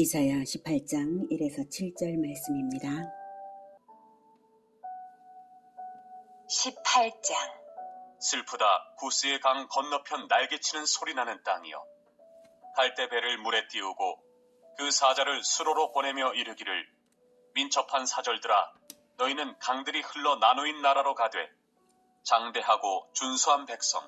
이사야 18장 1에서 7절 말씀입니다. 18장. 슬프다 구스의 강 건너편 날개치는 소리나는 땅이여, 갈대 배를 물에 띄우고 그 사자를 수로로 보내며 이르기를, 민첩한 사절들아 너희는 강들이 흘러 나누인 나라로 가되 장대하고 준수한 백성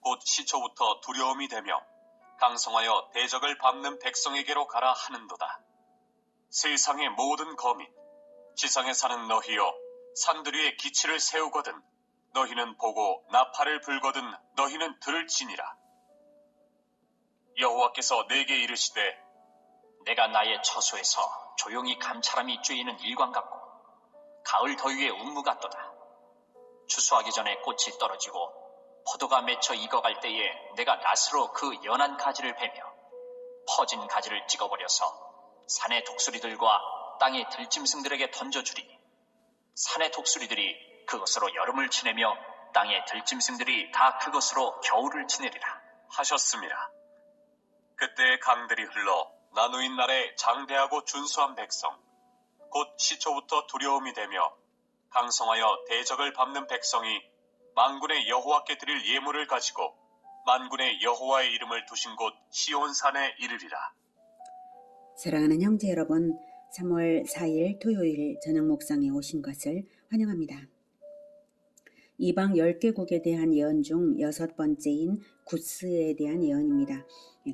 곧 시초부터 두려움이 되며 강성하여 대적을 밟는 백성에게로 가라 하는도다. 세상의 모든 거민 지상에 사는 너희여, 산들 위에 기치를 세우거든 너희는 보고 나팔을 불거든 너희는 들을지니라. 여호와께서 내게 이르시되, 내가 나의 처소에서 조용히 감찰함이 쬐이는 일광 같고 가을 더위에 운무 같도다. 추수하기 전에 꽃이 떨어지고 포도가 맺혀 익어갈 때에 내가 낫으로 그 연한 가지를 베며 퍼진 가지를 찍어버려서 산의 독수리들과 땅의 들짐승들에게 던져주리니 산의 독수리들이 그것으로 여름을 지내며 땅의 들짐승들이 다 그것으로 겨울을 지내리라 하셨습니다. 그때 강들이 흘러 나누인 날에 장대하고 준수한 백성 곧 시초부터 두려움이 되며 강성하여 대적을 밟는 백성이 만군의 여호와께 드릴 예물을 가지고 만군의 여호와의 이름을 두신 곳 시온산에 이르리라. 사랑하는 형제 여러분, 3월 4일 토요일 저녁 묵상에 오신 것을 환영합니다. 이방 10개국에 대한 예언 중 6번째인 구스에 대한 예언입니다.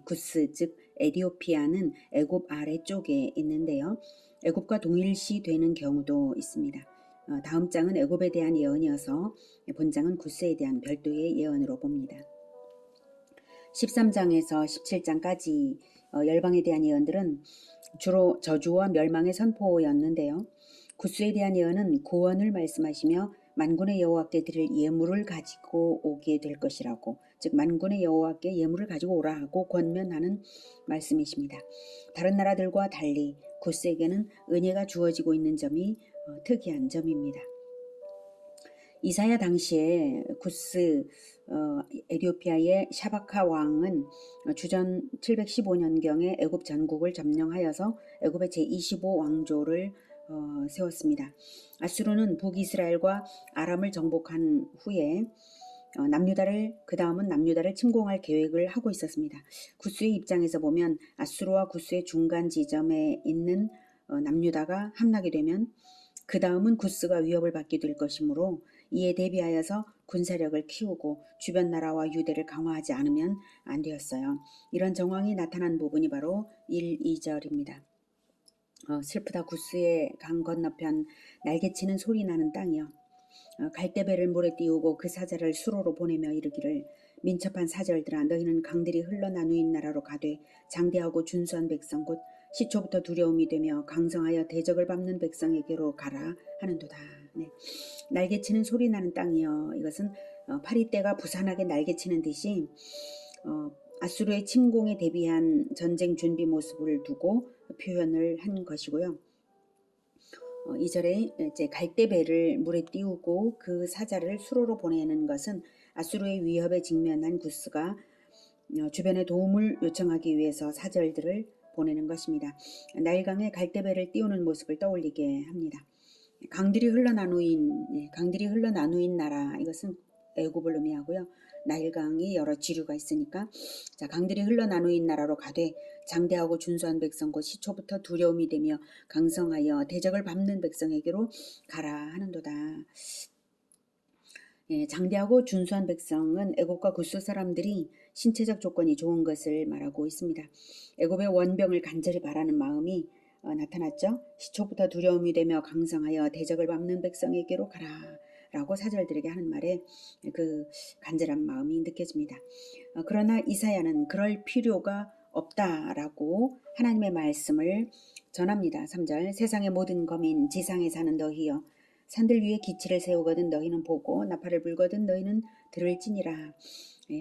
구스 즉 에디오피아는 애굽 아래쪽에 있는데요. 애굽과 동일시 되는 경우도 있습니다. 다음 장은 애굽에 대한 예언이어서 본장은 구스에 대한 별도의 예언으로 봅니다. 13장에서 17장까지 열방에 대한 예언들은 주로 저주와 멸망의 선포였는데요. 구스에 대한 예언은 구원을 말씀하시며 만군의 여호와께 드릴 예물을 가지고 오게 될 것이라고, 즉 만군의 여호와께 예물을 가지고 오라 하고 권면하는 말씀이십니다. 다른 나라들과 달리 구스에게는 은혜가 주어지고 있는 점이 특이한 점입니다. 이사야 당시에 구스 에디오피아의 샤바카 왕은 주전 715년경에 애굽 전국을 점령하여서 애굽의 제25왕조를 세웠습니다. 아수르는 북이스라엘과 아람을 정복한 후에 그 다음은 남유다를 침공할 계획을 하고 있었습니다. 구스의 입장에서 보면 아수르와 구스의 중간 지점에 있는 남유다가 함락이 되면 그 다음은 구스가 위협을 받게 될 것이므로 이에 대비하여서 군사력을 키우고 주변 나라와 유대를 강화하지 않으면 안 되었어요. 이런 정황이 나타난 부분이 바로 1, 2절입니다. 슬프다 구스의 강 건너편 날개치는 소리 나는 땅이여, 갈대배를 물에 띄우고 그 사자를 수로로 보내며 이르기를, 민첩한 사절들아 너희는 강들이 흘러 나누인 나라로 가되 장대하고 준수한 백성 곧 시초부터 두려움이 되며 강성하여 대적을 밟는 백성에게로 가라 하는도다. 네. 날개치는 소리 나는 땅이여, 이것은 파리떼가 부산하게 날개치는 듯이 아수르의 침공에 대비한 전쟁 준비 모습을 두고 표현을 한 것이고요. 2절에 이제 갈대배를 물에 띄우고 그 사자를 수로로 보내는 것은 아수르의 위협에 직면한 구스가 주변에 도움을 요청하기 위해서 사절들을 보내는 것입니다. 나일강에 갈대배를 띄우는 모습을 떠올리게 합니다. 강들이 흘러 나누인 나라, 이것은 애굽을 의미하고요. 나일강이 여러 지류가 있으니까, 자, 강들이 흘러 나누인 나라로 가되 장대하고 준수한 백성 곧 시초부터 두려움이 되며 강성하여 대적을 밟는 백성에게로 가라 하는도다. 장대하고 준수한 백성은 애굽과 구스 사람들이 신체적 조건이 좋은 것을 말하고 있습니다. 애굽의 원병을 간절히 바라는 마음이 나타났죠. 시초부터 두려움이 되며 강성하여 대적을 밟는 백성에게로 가라 라고 사절들에게 하는 말에 그 간절한 마음이 느껴집니다. 그러나 이사야는 그럴 필요가 없다라고 하나님의 말씀을 전합니다. 3절, 세상의 모든 거민 지상에 사는 너희여, 산들 위에 기치를 세우거든 너희는 보고 나팔을 불거든 너희는 들을지니라.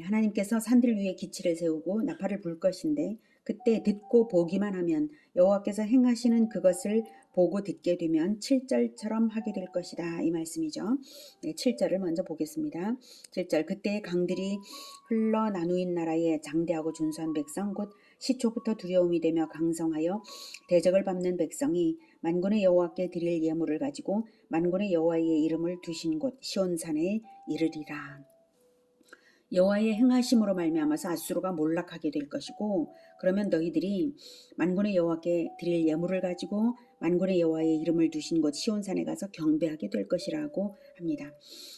하나님께서 산들 위에 기치를 세우고 나팔을 불 것인데, 그때 듣고 보기만 하면 여호와께서 행하시는 그것을 보고 듣게 되면 7절처럼 하게 될 것이다. 이 말씀이죠. 네, 7절을 먼저 보겠습니다. 7절 그때 강들이 흘러 나누인 나라에 장대하고 준수한 백성 곧 시초부터 두려움이 되며 강성하여 대적을 밟는 백성이 만군의 여호와께 드릴 예물을 가지고 만군의 여호와의 이름을 두신 곳 시온산에 이르리라. 여호와의 행하심으로 말미암아서 아수르가 몰락하게 될 것이고 그러면 너희들이 만군의 여호와께 드릴 예물을 가지고 만군의 여호와의 이름을 두신 곳 시온산에 가서 경배하게 될 것이라고 합니다.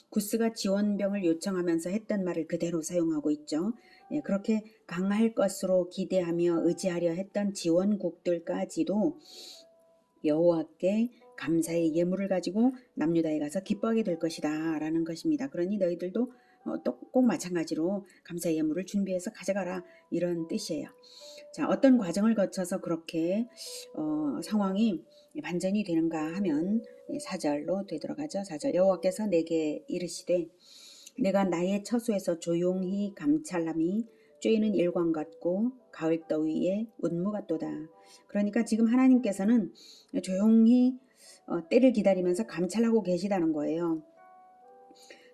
구스가 지원병을 요청하면서 했던 말을 그대로 사용하고 있죠. 예, 그렇게 강할 것으로 기대하며 의지하려 했던 지원국들까지도 여호와께 감사의 예물을 가지고 남유다에 가서 기뻐하게 될 것이다 라는 것입니다. 그러니 너희들도 또 꼭 마찬가지로 감사의 예물을 준비해서 가져가라 이런 뜻이에요. 자, 어떤 과정을 거쳐서 그렇게 상황이 반전이 되는가 하면 4절로 되도록 하죠. 4절 여호와께서 내게 이르시되 내가 나의 처소에서 조용히 감찰함이 쬐이는 일광 같고 가을 더위에 운무 같도다. 그러니까 지금 하나님께서는 조용히 때를 기다리면서 감찰하고 계시다는 거예요.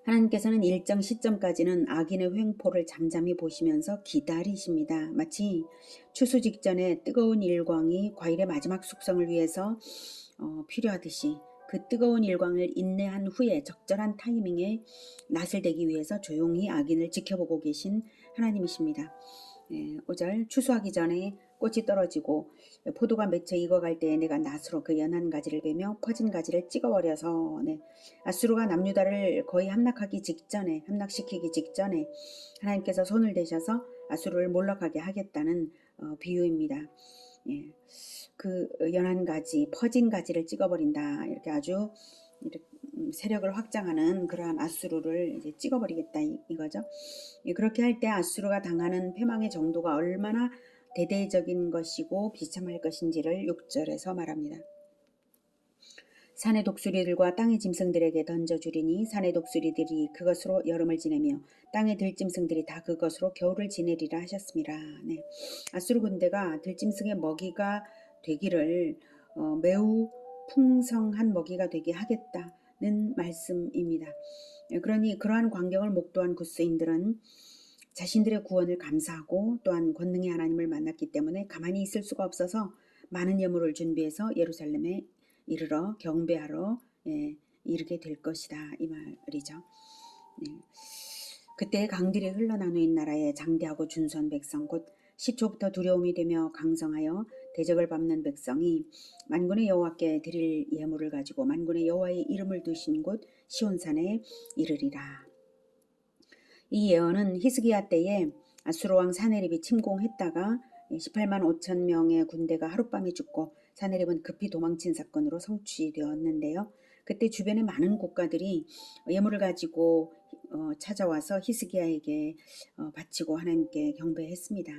하나님께서는 일정 시점까지는 악인의 횡포를 잠잠히 보시면서 기다리십니다. 마치 추수 직전에 뜨거운 일광이 과일의 마지막 숙성을 위해서 필요하듯이 그 뜨거운 일광을 인내한 후에 적절한 타이밍에 낫을 대기 위해서 조용히 악인을 지켜보고 계신 하나님이십니다. 5절 추수하기 전에 꽃이 떨어지고 포도가 맺혀 익어갈 때에 내가 낫으로 그 연한 가지를 베며 퍼진 가지를 찍어버려서 아수르가 남유다를 거의 함락시키기 직전에 하나님께서 손을 대셔서 아수르를 몰락하게 하겠다는 비유입니다. 그 연한 가지, 퍼진 가지를 찍어버린다. 이렇게 아주 세력을 확장하는 그러한 아수르를 이제 찍어버리겠다 이거죠. 그렇게 할 때 아수르가 당하는 패망의 정도가 얼마나 대대적인 것이고 비참할 것인지를 6절에서 말합니다. 산의 독수리들과 땅의 짐승들에게 던져주리니 산의 독수리들이 그것으로 여름을 지내며 땅의 들짐승들이 다 그것으로 겨울을 지내리라 하셨습니다. 네. 아수르 군대가 들짐승의 먹이가 되기를 매우 풍성한 먹이가 되게 하겠다는 말씀입니다. 그러니 그러한 광경을 목도한 구스인들은 자신들의 구원을 감사하고 또한 권능의 하나님을 만났기 때문에 가만히 있을 수가 없어서 많은 예물을 준비해서 예루살렘에 이르러 경배하러 이르게 될 것이다 이 말이죠. 그때 강들이 흘러나누인 나라에 장대하고 준수한 백성 곧 시초부터 두려움이 되며 강성하여 대적을 밟는 백성이 만군의 여호와께 드릴 예물을 가지고 만군의 여호와의 이름을 두신 곳 시온산에 이르리라. 이 예언은 히스기야 때에 아수르 왕 사네립이 침공했다가 18만 5천 명의 군대가 하룻밤에 죽고 사네립은 급히 도망친 사건으로 성취되었는데요. 그때 주변의 많은 국가들이 예물을 가지고 찾아와서 히스기야에게 바치고 하나님께 경배했습니다.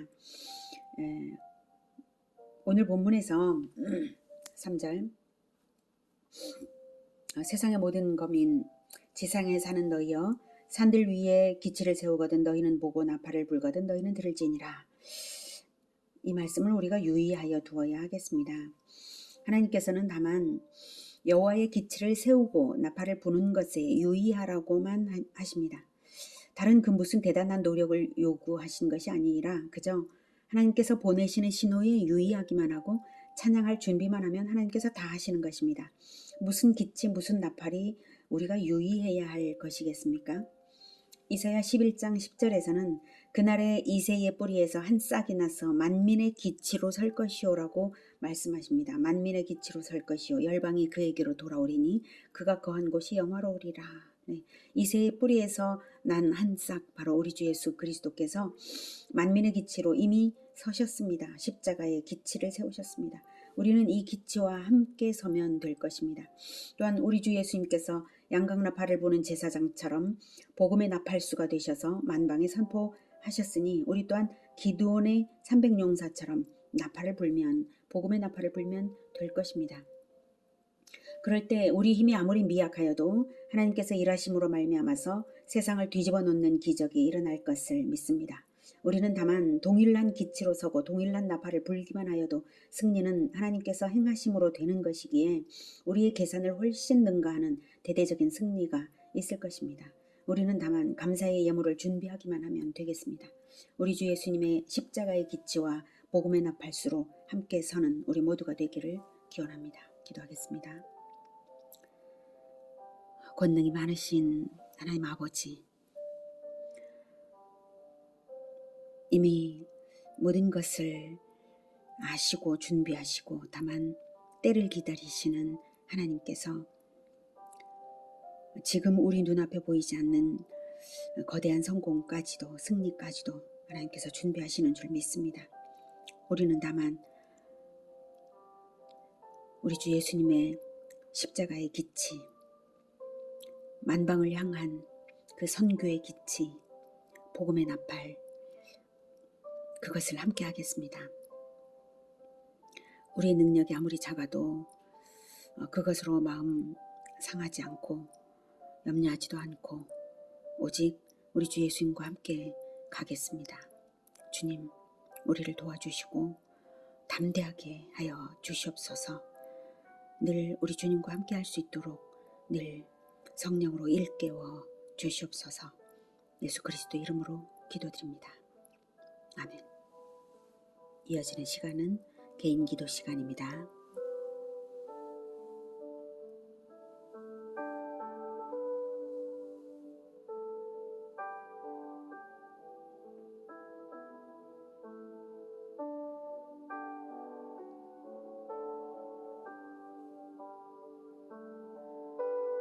오늘 본문에서 3절 세상의 모든 거민 지상에 사는 너희여 산들 위에 기치를 세우거든 너희는 보고 나팔을 불거든 너희는 들을지니라. 이 말씀을 우리가 유의하여 두어야 하겠습니다. 하나님께서는 다만 여호와의 기치를 세우고 나팔을 부는 것에 유의하라고만 하십니다. 다른 그 무슨 대단한 노력을 요구하신 것이 아니라 그저 하나님께서 보내시는 신호에 유의하기만 하고 찬양할 준비만 하면 하나님께서 다 하시는 것입니다. 무슨 기치 무슨 나팔이 우리가 유의해야 할 것이겠습니까? 이사야 11장 10절에서는 그날에 이새의 뿌리에서 한 싹이 나서 만민의 기치로 설 것이오라고 말씀하십니다. 만민의 기치로 설 것이오 열방이 그에게로 돌아오리니 그가 거한 곳이 영화로우리라. 이새의 뿌리에서 난 한 싹 바로 우리 주 예수 그리스도께서 만민의 기치로 이미 서셨습니다. 십자가의 기치를 세우셨습니다. 우리는 이 기치와 함께 서면 될 것입니다. 또한 우리 주 예수님께서 양각나팔을 부는 제사장처럼 복음의 나팔수가 되셔서 만방에 선포하셨으니 우리 또한 기드온의 300용사처럼 나팔을 불면 복음의 나팔을 불면 될 것입니다. 그럴 때 우리 힘이 아무리 미약하여도 하나님께서 일하심으로 말미암아서 세상을 뒤집어 놓는 기적이 일어날 것을 믿습니다. 우리는 다만 동일한 기치로 서고 동일한 나팔을 불기만 하여도 승리는 하나님께서 행하심으로 되는 것이기에 우리의 계산을 훨씬 능가하는 대대적인 승리가 있을 것입니다. 우리는 다만 감사의 예물을 준비하기만 하면 되겠습니다. 우리 주 예수님의 십자가의 기치와 복음의 나팔수로 함께 서는 우리 모두가 되기를 기원합니다. 기도하겠습니다. 권능이 많으신 하나님 아버지, 이미 모든 것을 아시고 준비하시고 다만 때를 기다리시는 하나님께서 지금 우리 눈앞에 보이지 않는 거대한 성공까지도 승리까지도 하나님께서 준비하시는 줄 믿습니다. 우리는 다만 우리 주 예수님의 십자가의 기치, 만방을 향한 그 선교의 기치, 복음의 나팔, 그것을 함께 하겠습니다. 우리의 능력이 아무리 작아도 그것으로 마음 상하지 않고 염려하지도 않고 오직 우리 주 예수님과 함께 가겠습니다. 주님, 우리를 도와주시고 담대하게 하여 주시옵소서. 늘 우리 주님과 함께 할 수 있도록 늘 성령으로 일깨워 주시옵소서. 예수 그리스도 이름으로 기도드립니다. 아멘. 이어지는 시간은 개인 기도 시간입니다.